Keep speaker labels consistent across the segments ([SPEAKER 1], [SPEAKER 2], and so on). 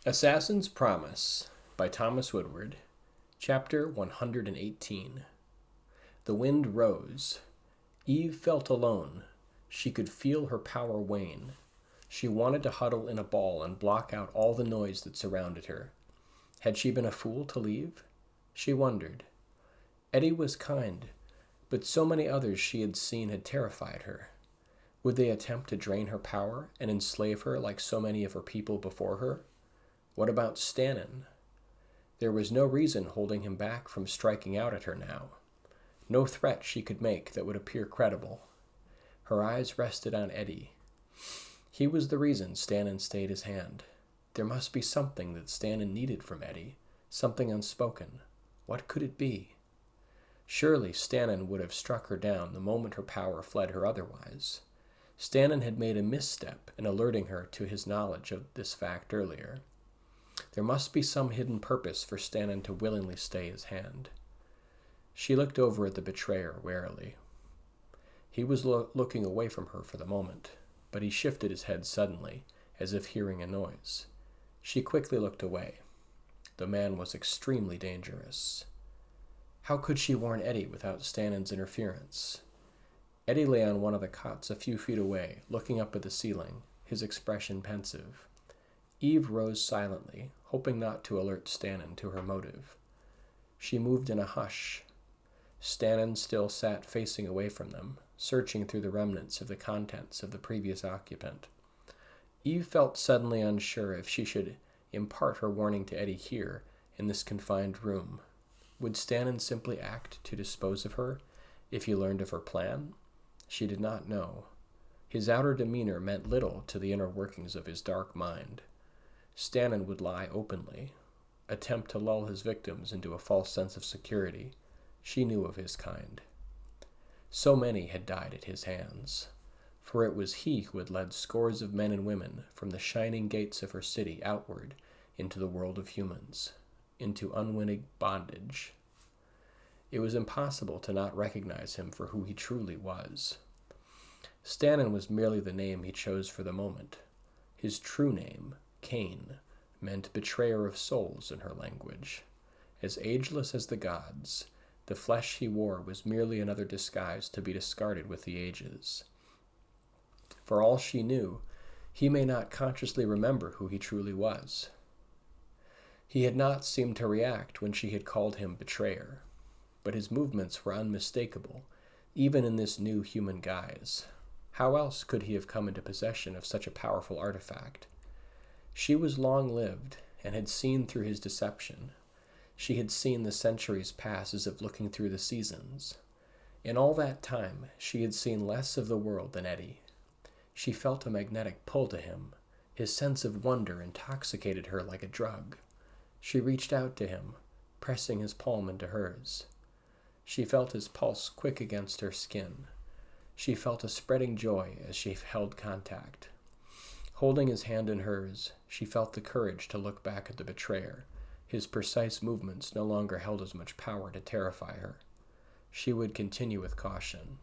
[SPEAKER 1] Assassin's Promise by Thomas Woodward, Chapter 118. The wind rose. Eve felt alone. She could feel her power wane. She wanted to huddle in a ball and block out all the noise that surrounded her. Had she been a fool to leave? She wondered. Eddie was kind, but so many others she had seen had terrified her. Would they attempt to drain her power and enslave her like so many of her people before her? What about Stannon? There was no reason holding him back from striking out at her now. No threat she could make that would appear credible. Her eyes rested on Eddie. He was the reason Stannon stayed his hand. There must be something that Stannon needed from Eddie, something unspoken. What could it be? Surely Stannon would have struck her down the moment her power fled her otherwise. Stannon had made a misstep in alerting her to his knowledge of this fact earlier. There must be some hidden purpose for Stannon to willingly stay his hand. She looked over at the betrayer warily. He was looking away from her for the moment, but he shifted his head suddenly, as if hearing a noise. She quickly looked away. The man was extremely dangerous. How could she warn Eddie without Stannon's interference? Eddie lay on one of the cots a few feet away, looking up at the ceiling, his expression pensive. Eve rose silently, hoping not to alert Stannon to her motive. She moved in a hush. Stannon still sat facing away from them, searching through the remnants of the contents of the previous occupant. Eve felt suddenly unsure if she should impart her warning to Eddie here, in this confined room. Would Stannon simply act to dispose of her, if he learned of her plan? She did not know. His outer demeanor meant little to the inner workings of his dark mind. Stannon would lie openly, attempt to lull his victims into a false sense of security. She knew of his kind. So many had died at his hands, for it was he who had led scores of men and women from the shining gates of her city outward into the world of humans, into unwinning bondage. It was impossible to not recognize him for who he truly was. Stannon was merely the name he chose for the moment. His true name, Cain, meant betrayer of souls in her language. As ageless as the gods, the flesh he wore was merely another disguise to be discarded with the ages. For all she knew, he may not consciously remember who he truly was. He had not seemed to react when she had called him betrayer, but his movements were unmistakable, even in this new human guise. How else could he have come into possession of such a powerful artifact? She was long-lived and had seen through his deception. She had seen the centuries pass as if looking through the seasons. In all that time, she had seen less of the world than Eddie. She felt a magnetic pull to him. His sense of wonder intoxicated her like a drug. She reached out to him, pressing his palm into hers. She felt his pulse quick against her skin. She felt a spreading joy as she held contact. Holding his hand in hers, she felt the courage to look back at the betrayer. His precise movements no longer held as much power to terrify her. She would continue with caution.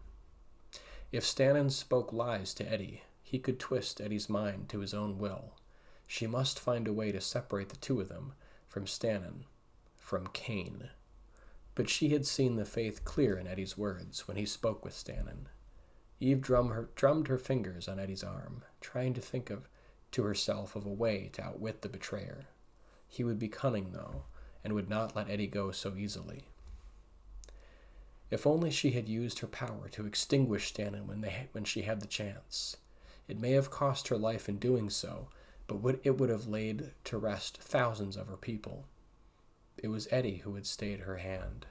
[SPEAKER 1] If Stannon spoke lies to Eddie, he could twist Eddie's mind to his own will. She must find a way to separate the two of them from Stannon, from Cain. But she had seen the faith clear in Eddie's words when he spoke with Stannon. Eve drummed her fingers on Eddie's arm, trying to think to herself of a way to outwit the betrayer. He would be cunning, though, and would not let Eddie go so easily. If only she had used her power to extinguish Stannon when she had the chance. It may have cost her life in doing so, but it would have laid to rest thousands of her people. It was Eddie who had stayed her hand.